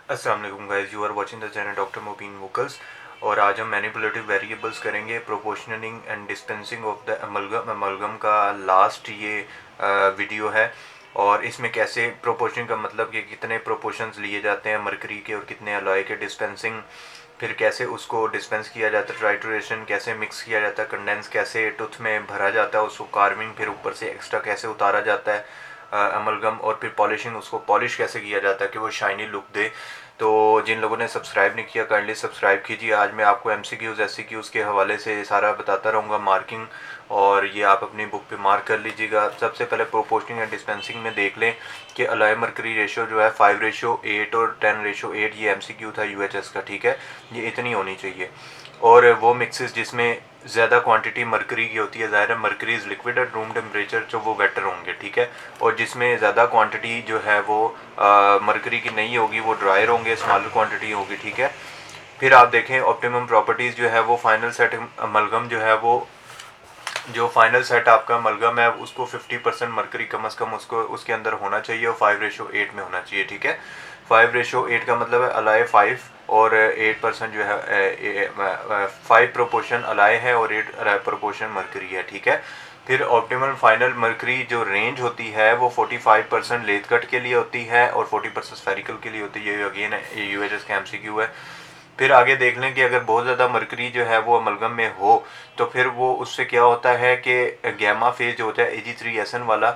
अस्सलाम वालेकुम guys, you are watching the channel doctor Mobeen vocals. और आज हम मैनिपुलेटिव वेरिएबल्स करेंगे, proportioning and dispensing of the amalgam का लास्ट ये वीडियो है। और इसमें कैसे प्रोपोर्शन का मतलब कि कितने प्रोपोर्शंस लिए जाते हैं मरकरी के और कितने अलॉय के, डिस्पेंसिंग, फिर कैसे उसको डिस्पेंस किया जाता है, ट्राइटरेशन कैसे मिक्स किया जाता है, कंडेंस कैसे टुथ में भरा जाता है, उसको कार्विंग फिर ऊपर से एक्स्ट्रा कैसे उतारा जाता है अमलगम, और फिर पॉलिशिंग, उसको पॉलिश कैसे किया जाता है कि वो शाइनी लुक दे। तो जिन लोगों ने सब्सक्राइब नहीं किया काइंडली सब्सक्राइब कीजिए। आज मैं आपको MCQs SCQs के हवाले से सारा बताता रहूँगा, मार्किंग, और ये आप अपनी बुक पे मार्क कर लीजिएगा। सबसे पहले प्रोपोर्शनिंग एंड डिस्पेंसिंग में देख लें कि अलॉय मरकरी रेशो जो है 5:8 और 10:8, ये MCQ था UHS का, ठीक है, ये इतनी होनी चाहिए। और वो मिक्सेस जिसमें ज़्यादा क्वांटिटी मरकरी की होती है, ज़ाहिर है mercury is liquid at room temperature, जो वो बेटर होंगे, ठीक है। और जिसमें ज़्यादा क्वांटिटी जो है वो मरकरी की नहीं होगी, वो ड्रायर होंगे, स्मॉलर क्वांटिटी होगी, ठीक है। फिर आप देखें ऑप्टिमम प्रॉपर्टीज़ जो है वो फाइनल सेट अमलगम जो है वो, जो फाइनल सेट आपका मलगम है उसको 50% मरकरी कम अज़ कम उसको उसके अंदर होना चाहिए और 5:8 में होना चाहिए, ठीक है। 5:8 का मतलब है अलाय 5 और 8% जो है 5 प्रोपोर्शन अलाय है और 8 प्रोपोर्शन मरकरी है, ठीक है। फिर ऑप्टिमल फाइनल मरकरी जो रेंज होती है वो 45% लेथ कट के लिए होती है और 40% स्फेरिकल के लिए होती है। ये अगेन UHS का MCQ है। फिर आगे देख लें कि अगर बहुत ज़्यादा मरकरी जो है वो अमलगम में हो तो फिर वो उससे क्या होता है कि गैमा फेज जो होता है Ag3SN वाला,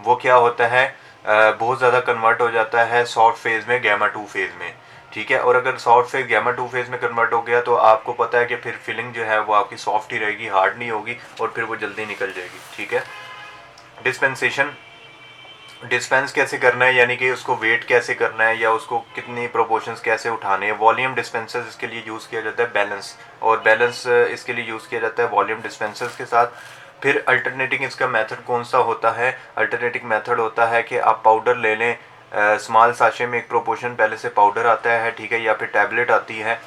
वो क्या होता है, बहुत ज़्यादा कन्वर्ट हो जाता है सॉफ्ट फेज में, γ2 फेज में, ठीक है। और अगर सॉफ्ट फेज γ2 फेज में कन्वर्ट हो गया तो आपको पता है कि फिर फिलिंग जो है वो आपकी सॉफ्ट ही रहेगी, हार्ड नहीं होगी, और फिर वो जल्दी निकल जाएगी, ठीक है। डिस्पेंसेशन, डिस्पेंस कैसे करना है, यानी कि उसको वेट कैसे करना है या उसको कितनी प्रोपोर्शंस कैसे उठाने हैं। वॉल्यूम डिस्पेंसर्स इसके लिए यूज़ किया जाता है, बैलेंस, और बैलेंस इसके लिए यूज़ किया जाता है वॉल्यूम डिस्पेंसर्स के साथ। फिर अल्टरनेटिंग इसका मेथड कौन सा होता है, अल्टरनेटिंग मेथड होता है कि आप पाउडर ले लें, स्मॉल साशे में एक प्रोपोर्शन पहले से पाउडर आता है, ठीक है, या फिर टैबलेट आती है,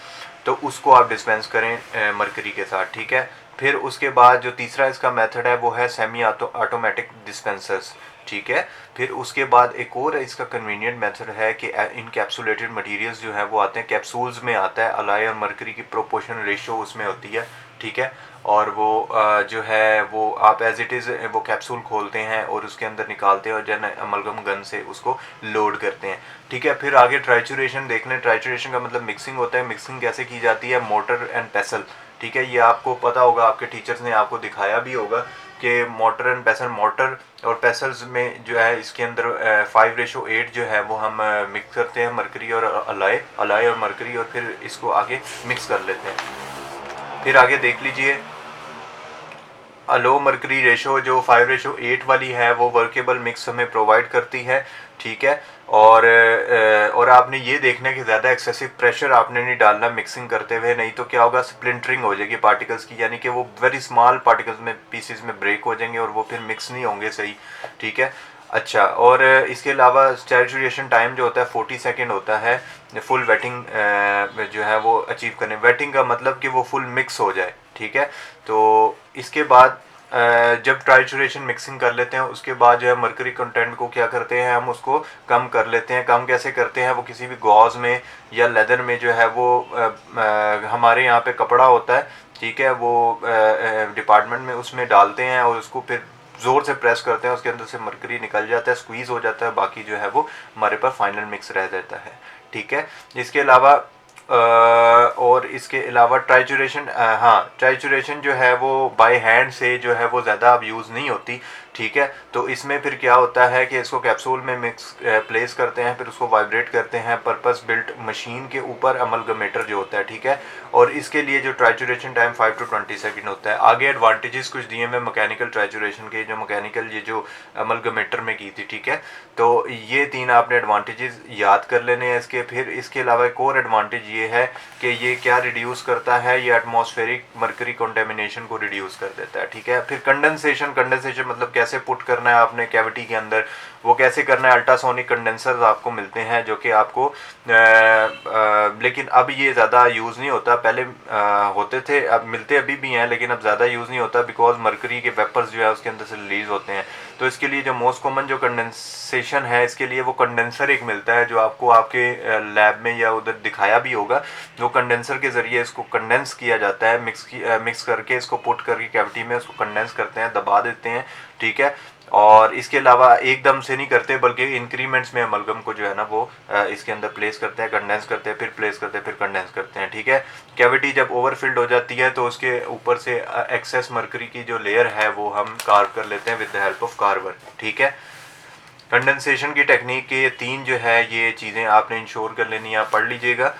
तो उसको आप डिस्पेंस करें मरकरी के साथ, ठीक है। फिर उसके बाद जो तीसरा इसका मेथड है वो है सेमी ऑटोमेटिक डिस्पेंसर्स, ठीक है। फिर उसके बाद एक और इसका कन्वीनियंट मेथड है कि इनकैप्सुलेटेड मटेरियल्स जो है वो आते हैं कैप्सूल्स में, आता है अलाय और मरकरी की प्रोपोर्शन रेशो उसमें होती है, ठीक है। और वो जो है वो आप एज इट इज़ वो कैप्सूल खोलते हैं और उसके अंदर निकालते हैं और जन अमलगम गन से उसको लोड करते हैं, ठीक है। फिर आगे ट्राइचुरेशन देख लें। ट्राइचुरेशन का मतलब मिक्सिंग होता है। मिक्सिंग कैसे की जाती है, मोटर एंड पेसल, ठीक है। ये आपको पता होगा, आपके टीचर्स ने आपको दिखाया भी होगा कि मोटर एंड पेसल, मोटर और पेसल्स में जो है इसके अंदर 5:8 जो है वो हम मिक्स करते हैं मरकरी और अलाय और मरकरी, और फिर इसको आगे मिक्स कर लेते हैं। फिर आगे देख लीजिए, लो मरकरी रेशो जो 5:8 वाली है वो वर्केबल मिक्स हमें प्रोवाइड करती है, ठीक है। और आपने ये देखना है कि ज़्यादा एक्सेसिव प्रेशर आपने नहीं डालना मिक्सिंग करते हुए, नहीं तो क्या होगा, स्प्लिंटरिंग हो जाएगी पार्टिकल्स की, यानी कि वो वेरी स्मॉल पार्टिकल्स में, पीसेस में ब्रेक हो जाएंगे और वो फिर मिक्स नहीं होंगे सही, ठीक है। अच्छा, और इसके अलावा सैचुरेशन टाइम जो होता है 40 सेकेंड होता है फुल वेटिंग जो है वो अचीव करने। वेटिंग का मतलब कि वो फुल मिक्स हो जाए, ठीक है। तो इसके बाद जब ट्राइचुरेशन मिक्सिंग कर लेते हैं उसके बाद जो है मरकरी कंटेंट को क्या करते हैं, हम उसको कम कर लेते हैं। कम कैसे करते हैं, वो किसी भी गॉज में या लेदर में जो है वो हमारे यहाँ पे कपड़ा होता है, ठीक है, वो डिपार्टमेंट में उसमें डालते हैं और उसको फिर ज़ोर से प्रेस करते हैं, उसके अंदर से मरकरी निकल जाता है, स्क्वीज़ हो जाता है, बाकी जो है वो हमारे पास फाइनल मिक्स रह जाता है, ठीक है। इसके अलावा और इसके अलावा ट्राइचुरेशन, हाँ, ट्राइचुरेशन जो है वो बाय हैंड से जो है वो ज़्यादा अब यूज़ नहीं होती, ठीक है। तो इसमें फिर क्या होता है कि इसको कैप्सूल में मिक्स प्लेस करते हैं, फिर उसको वाइब्रेट करते हैं पर्पस बिल्ट मशीन के ऊपर, अमलगमेटर जो होता है, ठीक है। और इसके लिए जो ट्राइचुरेशन टाइम 5 to 20 सेकेंड होता है। आगे एडवांटेजेस कुछ दिए मैं मैकेनिकल ट्राइचुरेशन के, जो मैकेनिकल ये जो अमलगमेटर में की थी, ठीक है। तो ये 3 आपने एडवांटेजेस याद कर लेने हैं इसके। फिर इसके अलावा एक और एडवांटेज ये है कि ये क्या रिड्यूस करता है, ये एटमॉस्फेरिक मरकरी कंटेमिनेशन को रिड्यूस कर देता है, ठीक है। फिर कंडेंसेशन, कंडेंसेशन मतलब कैसे पुट करना है आपने कैविटी के अंदर, वो कैसे करना है, अल्ट्रासोनिक कंडेंसर्स आपको मिलते हैं जो कि आपको लेकिन अब ये ज़्यादा यूज़ नहीं होता, पहले होते थे, अब मिलते अभी भी हैं लेकिन अब ज़्यादा यूज़ नहीं होता बिकॉज मरकरी के वेपर्स जो है उसके अंदर से रिलीज़ होते हैं। तो इसके लिए जो मोस्ट कॉमन जो कंडेंसेशन है इसके लिए वो कंडेंसर एक मिलता है जो आपको आपके लैब में या उधर दिखाया भी होगा। वो कंडेंसर के ज़रिए इसको कंडेंस किया जाता है, मिक्स करके इसको पुट करके कैविटी में उसको कंडेंस करते हैं, दबा देते हैं, ठीक है। और इसके अलावा एकदम से नहीं करते बल्कि इंक्रीमेंट्स में अमलगम को जो है ना वो इसके अंदर प्लेस करते हैं, कंडेंस करते हैं, फिर प्लेस करते हैं, फिर कंडेंस करते हैं, ठीक है। कैविटी जब ओवरफिल्ड हो जाती है तो उसके ऊपर से एक्सेस मरकरी की जो लेयर है वो हम कार्व कर लेते हैं with the help of Carver, ठीक है। कंडेंसेशन की टेक्निक के ये 3 जो है ये चीज़ें आपने इंश्योर कर लेनी है, आप पढ़ लीजिएगा।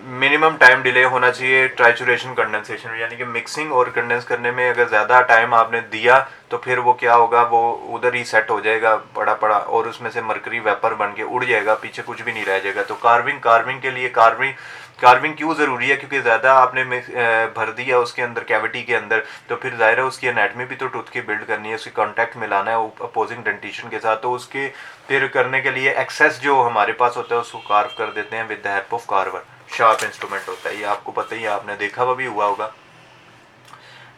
मिनिमम टाइम डिले होना चाहिए ट्राइचुरेशन कंडेंसेशन, यानी कि मिक्सिंग और कंडेंस करने में अगर ज़्यादा टाइम आपने दिया तो फिर वो क्या होगा, वो उधर ही सेट हो जाएगा पड़ा पड़ा और उसमें से मरकरी वेपर बन के उड़ जाएगा, पीछे कुछ भी नहीं रह जाएगा। तो कार्विंग के लिए कार्विंग क्यों ज़रूरी है, क्योंकि ज़्यादा आपने भर दिया उसके अंदर कैविटी के अंदर तो फिर ज़ाहिर है उसकी एनाटमी भी तो टूथ की बिल्ड करनी है, उसकी कॉन्टैक्ट मिलाना है अपोजिंग डेंटिशन के साथ, तो उसके फिर करने के लिए एक्सेस जो हमारे पास होता है उसको कार्व कर देते हैं with the help of Carver. Sharp instrument होता है ये, आपको पता ही है, आपने देखा हुआ भी हुआ होगा,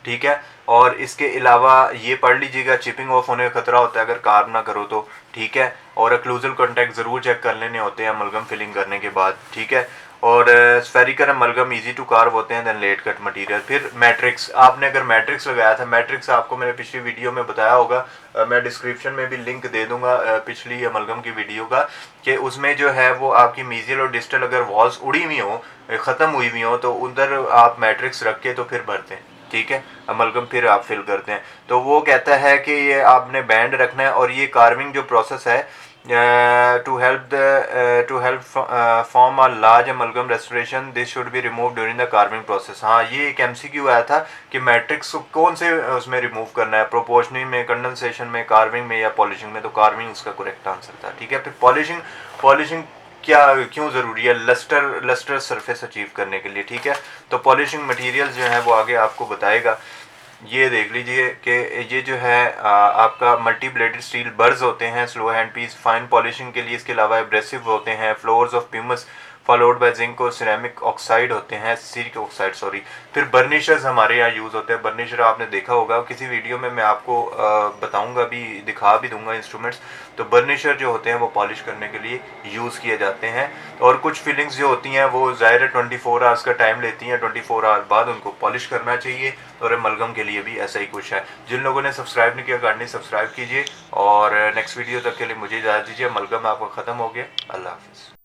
ठीक है। और इसके अलावा ये पढ़ लीजिएगा, चिपिंग ऑफ होने का खतरा होता है अगर कार्व ना करो तो, ठीक है। और अक्लूजल कॉन्टैक्ट ज़रूर चेक कर लेने होते हैं अमलगम फिलिंग करने के बाद, ठीक है। और spherical amalgam easy to carve होते हैं, देन लेट कट मटेरियल। फिर मैट्रिक्स, आपने अगर मैट्रिक्स लगाया था, मैट्रिक्स आपको मैंने पिछली वीडियो में बताया होगा, मैं डिस्क्रिप्शन में भी लिंक दे दूंगा पिछली अमलगम की वीडियो का, कि उसमें जो है वो आपकी मीजियल और डिस्टल अगर वॉल्स उड़ी हुई हो, ख़त्म हुई हुई हो, तो उधर आप मैट्रिक्स रख के तो फिर भरते हैं, ठीक है, अमलगम फिर आप फिल करते हैं। तो वो कहता है कि ये आपने बैंड रखना है और ये कार्विंग जो प्रोसेस है to help form a large amalgam restoration, this should be remove during the carving process. हाँ, ये एक एमसीक्यू आया था कि मैट्रिक्स कौन से उसमें रिमूव करना है, प्रोपोर्शनिंग में, कंडेंसेशन में, कार्विंग में या पॉलिशिंग में, तो कार्विंग उसका करेक्ट आंसर था, ठीक है। फिर पॉलिशिंग क्या क्यों ज़रूरी है, लस्टर सरफेस अचीव करने के लिए, ठीक है। तो पॉलिशिंग मटेरियल जो है वो आगे आपको बताएगा। ये देख लीजिए कि ये जो है आपका मल्टी ब्लेडेड स्टील बर्स होते हैं, slow hand piece, fine polishing के लिए। इसके अलावा एब्रेसिव होते हैं, flours of pumice followed by zinc और सिरेमिक ऑक्साइड होते हैं, सिलिक ऑक्साइड सॉरी। फिर बर्निशर्स हमारे यहाँ यूज़ होते हैं, बर्निशर आपने देखा होगा किसी वीडियो में, मैं आपको बताऊंगा भी, दिखा भी दूंगा इंस्ट्रूमेंट्स। तो बर्निशर जो होते हैं वो पॉलिश करने के लिए यूज़ किए जाते हैं। और कुछ फिलिंग्स जो होती हैं वो ज़ाहिर 24 आवर्स का टाइम लेती हैं, 24 आवर बाद उनको पॉलिश करना चाहिए। और अमलगम के लिए भी ऐसा ही कुछ है। जिन लोगों ने सब्सक्राइब नहीं किया, काइंडली सब्सक्राइब कीजिए और नेक्स्ट वीडियो तक के लिए मुझे इजाज़त दीजिए। अमलगम आपका ख़त्म हो गया। अल्लाह हाफिज़।